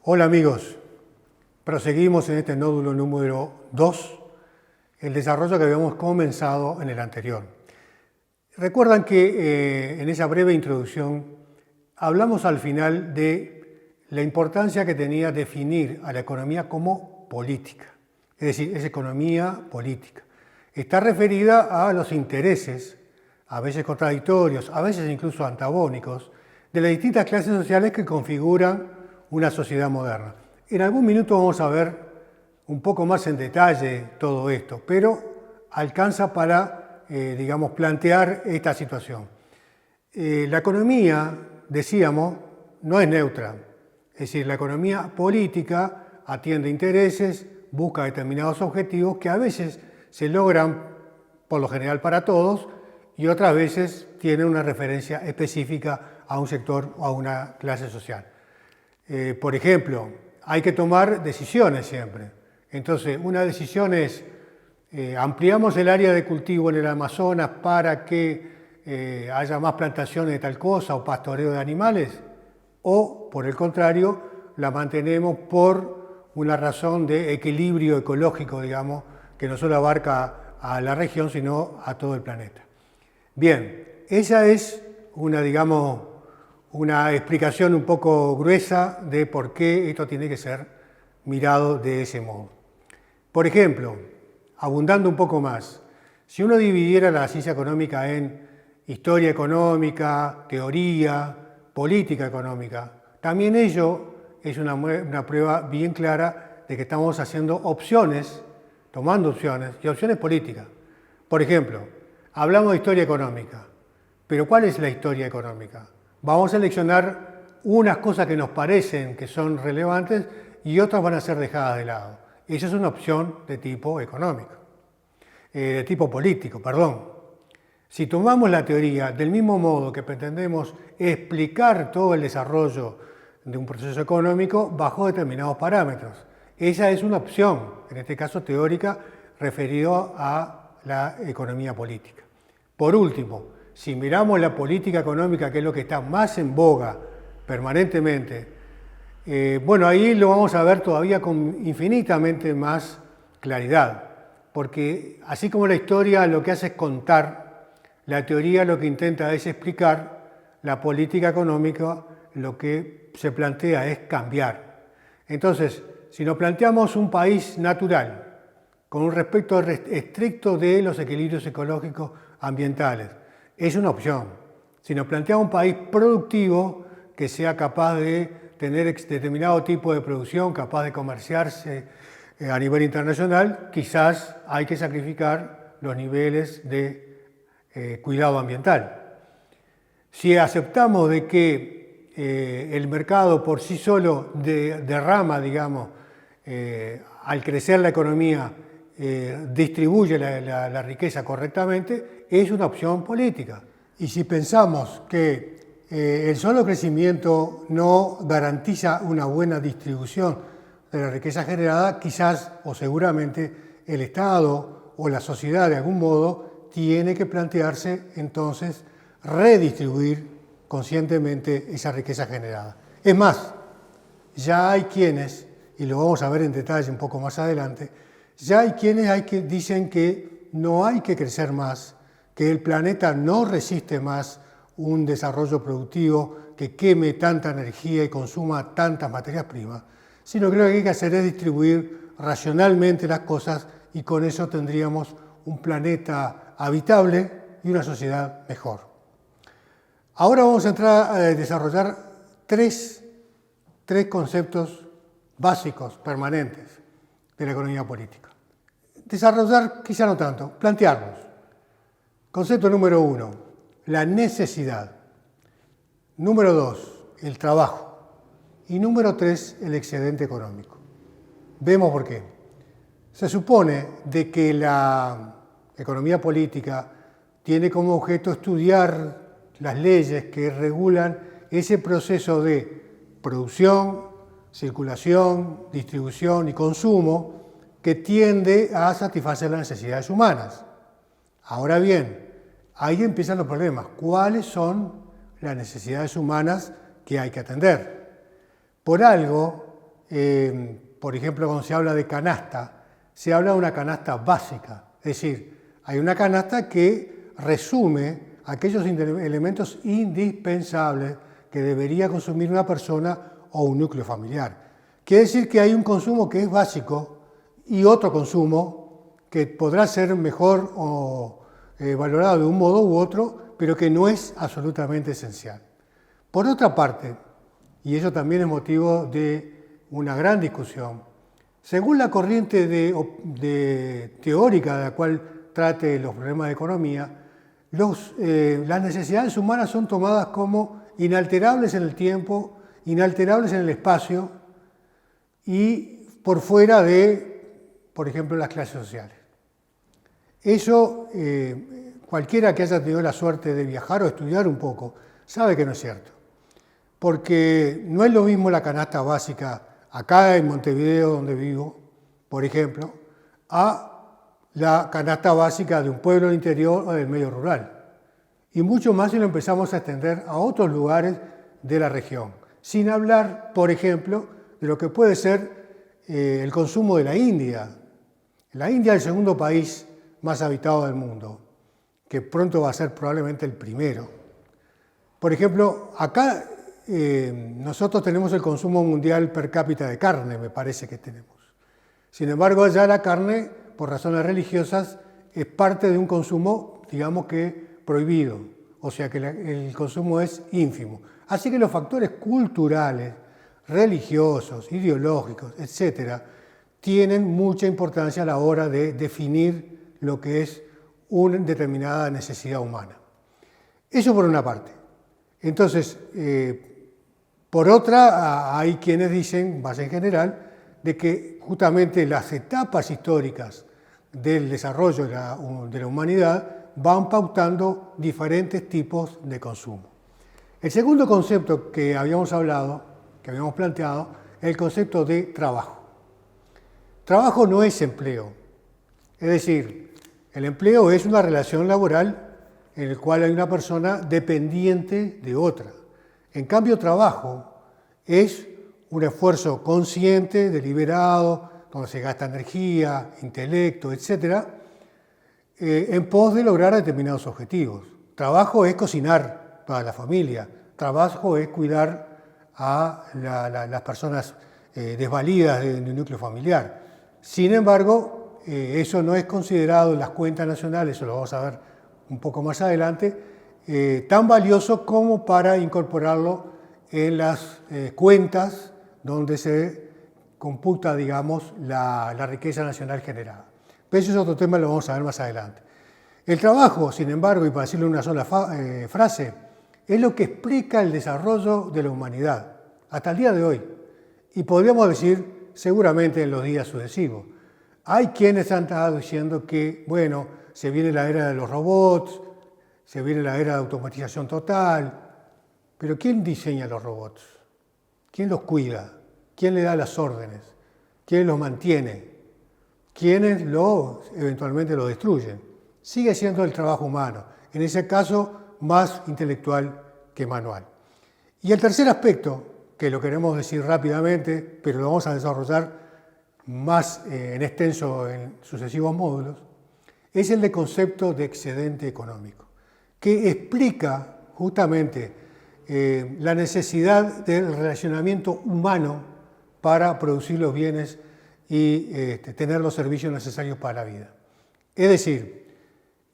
Hola amigos, proseguimos en este nódulo número 2, el desarrollo que habíamos comenzado en el anterior. Recuerdan que en esa breve introducción hablamos al final de la importancia que tenía definir a la economía como política, es decir, es economía política. Está referida a los intereses, a veces contradictorios, a veces incluso antagónicos, de las distintas clases sociales que configuran una sociedad moderna. En algún minuto vamos a ver un poco más en detalle todo esto, pero alcanza para, plantear esta situación. La economía, decíamos, no es neutra, es decir, la economía política atiende intereses, busca determinados objetivos que a veces se logran por lo general para todos y otras veces tienen una referencia específica a un sector o a una clase social. Por ejemplo, hay que tomar decisiones siempre. Entonces, una decisión es, ampliamos el área de cultivo en el Amazonas para que haya más plantaciones de tal cosa o pastoreo de animales, o, por el contrario, la mantenemos por una razón de equilibrio ecológico, digamos, que no solo abarca a la región, sino a todo el planeta. Bien, esa es una explicación un poco gruesa de por qué esto tiene que ser mirado de ese modo. Por ejemplo, abundando un poco más, si uno dividiera la ciencia económica en historia económica, teoría, política económica, también ello es una prueba bien clara de que estamos haciendo opciones, tomando opciones, y opciones políticas. Por ejemplo, hablamos de historia económica, pero ¿cuál es la historia económica? Vamos a seleccionar unas cosas que nos parecen que son relevantes y otras van a ser dejadas de lado. Esa es una opción de tipo económico, de tipo político, perdón. Si tomamos la teoría del mismo modo que pretendemos explicar todo el desarrollo de un proceso económico bajo determinados parámetros, esa es una opción, en este caso teórica, referido a la economía política. Por último, si miramos la política económica, que es lo que está más en boga permanentemente, ahí lo vamos a ver todavía con infinitamente más claridad, porque así como la historia lo que hace es contar, la teoría lo que intenta es explicar, la política económica lo que se plantea es cambiar. Entonces, si nos planteamos un país natural, con un respecto estricto de los equilibrios ecológicos ambientales, es una opción. Si nos planteamos un país productivo que sea capaz de tener determinado tipo de producción, capaz de comerciarse a nivel internacional, quizás hay que sacrificar los niveles de cuidado ambiental. Si aceptamos de que el mercado por sí solo derrama, al crecer la economía, distribuye la riqueza correctamente, es una opción política. Y si pensamos que el solo crecimiento no garantiza una buena distribución de la riqueza generada, quizás o seguramente el Estado o la sociedad de algún modo tiene que plantearse entonces redistribuir conscientemente esa riqueza generada. Es más, ya hay quienes, y lo vamos a ver en detalle un poco más adelante, ya hay quienes dicen que no hay que crecer más, que el planeta no resiste más un desarrollo productivo que queme tanta energía y consuma tantas materias primas, sino que lo que hay que hacer es distribuir racionalmente las cosas y con eso tendríamos un planeta habitable y una sociedad mejor. Ahora vamos a entrar a desarrollar tres conceptos básicos, permanentes, de la economía política. Desarrollar, quizá no tanto, plantearlos. Concepto número 1, la necesidad. Número 2, el trabajo. Y número 3, el excedente económico. Vemos por qué. Se supone de que la economía política tiene como objeto estudiar las leyes que regulan ese proceso de producción, circulación, distribución y consumo que tiende a satisfacer las necesidades humanas. Ahora bien, ahí empiezan los problemas. ¿Cuáles son las necesidades humanas que hay que atender? Por algo, por ejemplo, cuando se habla de canasta, se habla de una canasta básica. Es decir, hay una canasta que resume aquellos elementos indispensables que debería consumir una persona o un núcleo familiar. Quiere decir que hay un consumo que es básico y otro consumo que podrá ser mejor o valorado de un modo u otro, pero que no es absolutamente esencial. Por otra parte, y eso también es motivo de una gran discusión, según la corriente teórica de la cual trate los problemas de economía, las necesidades humanas son tomadas como inalterables en el tiempo, inalterables en el espacio y por fuera de, por ejemplo, las clases sociales. Eso, cualquiera que haya tenido la suerte de viajar o estudiar un poco, sabe que no es cierto. Porque no es lo mismo la canasta básica acá en Montevideo, donde vivo, por ejemplo, a la canasta básica de un pueblo del interior o del medio rural. Y mucho más si lo empezamos a extender a otros lugares de la región. Sin hablar, por ejemplo, de lo que puede ser el consumo de la India. La India es el segundo país más habitado del mundo, que pronto va a ser probablemente el primero. Por ejemplo, acá nosotros tenemos el consumo mundial per cápita de carne, me parece que tenemos. Sin embargo, allá la carne, por razones religiosas, es parte de un consumo, digamos que prohibido, o sea que el consumo es ínfimo. Así que los factores culturales, religiosos, ideológicos, etcétera, tienen mucha importancia a la hora de definir lo que es una determinada necesidad humana. Eso por una parte. Entonces, por otra, hay quienes dicen, más en general, de que justamente las etapas históricas del desarrollo de la humanidad van pautando diferentes tipos de consumo. El segundo concepto que habíamos hablado, que habíamos planteado, es el concepto de trabajo. Trabajo no es empleo, es decir, el empleo es una relación laboral en la cual hay una persona dependiente de otra. En cambio, trabajo es un esfuerzo consciente, deliberado, donde se gasta energía, intelecto, etc., en pos de lograr determinados objetivos. Trabajo es cocinar para la familia, trabajo es cuidar a las personas desvalidas de un núcleo familiar. Sin embargo, eso no es considerado en las cuentas nacionales, eso lo vamos a ver un poco más adelante, tan valioso como para incorporarlo en las cuentas donde se computa, digamos, la riqueza nacional generada. Pero eso es otro tema, lo vamos a ver más adelante. El trabajo, sin embargo, y para decirlo en una sola frase, es lo que explica el desarrollo de la humanidad hasta el día de hoy. Y podríamos decir, seguramente en los días sucesivos. Hay quienes han estado diciendo que, bueno, se viene la era de los robots, se viene la era de automatización total, pero ¿quién diseña los robots? ¿Quién los cuida? ¿Quién le da las órdenes? ¿Quién los mantiene? ¿Quiénes eventualmente lo destruyen? Sigue siendo el trabajo humano, en ese caso más intelectual que manual. Y el tercer aspecto, que lo queremos decir rápidamente, pero lo vamos a desarrollar más en extenso en sucesivos módulos, es el de concepto de excedente económico, que explica justamente la necesidad del relacionamiento humano para producir los bienes y tener los servicios necesarios para la vida. Es decir,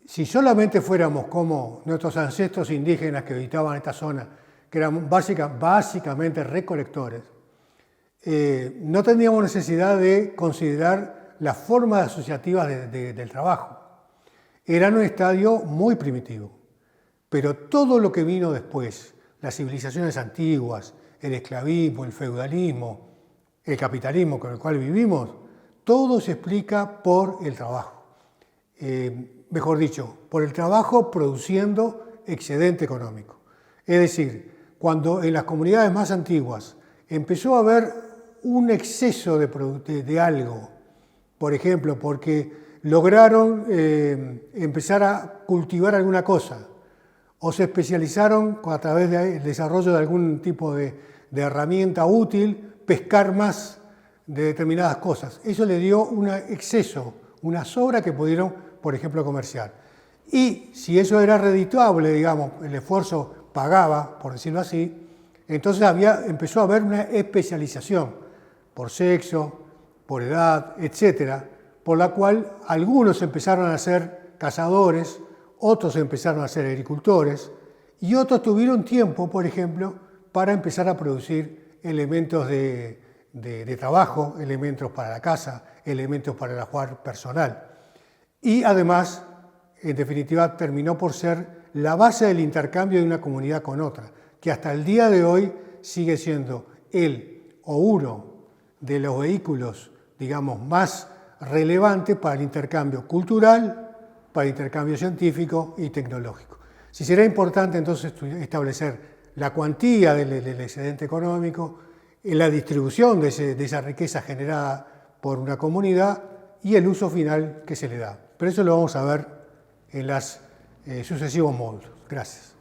si solamente fuéramos como nuestros ancestros indígenas que habitaban esta zona, que eran básicamente recolectores, no tendríamos necesidad de considerar las formas asociativas del trabajo. Eran un estadio muy primitivo, pero todo lo que vino después, las civilizaciones antiguas, el esclavismo, el feudalismo, el capitalismo con el cual vivimos, todo se explica por el trabajo. Mejor dicho, por el trabajo produciendo excedente económico. Es decir, cuando en las comunidades más antiguas empezó a haber un exceso de algo, por ejemplo, porque lograron empezar a cultivar alguna cosa, o se especializaron a través del desarrollo de algún tipo de herramienta útil, pescar más de determinadas cosas. Eso le dio un exceso, una sobra que pudieron, por ejemplo, comerciar. Y si eso era redituable, digamos, el esfuerzo pagaba, por decirlo así, entonces empezó a haber una especialización por sexo, por edad, etcétera, por la cual algunos empezaron a ser cazadores, otros empezaron a ser agricultores y otros tuvieron tiempo, por ejemplo, para empezar a producir elementos de trabajo, elementos para la casa, elementos para el ajuar personal. Y además, en definitiva, terminó por ser la base del intercambio de una comunidad con otra, que hasta el día de hoy sigue siendo el o uno de los vehículos, digamos, más relevantes para el intercambio cultural, para el intercambio científico y tecnológico. Si será importante entonces establecer la cuantía del excedente económico, la distribución de esa riqueza generada por una comunidad y el uso final que se le da. Pero eso lo vamos a ver en los sucesivos módulos. Gracias.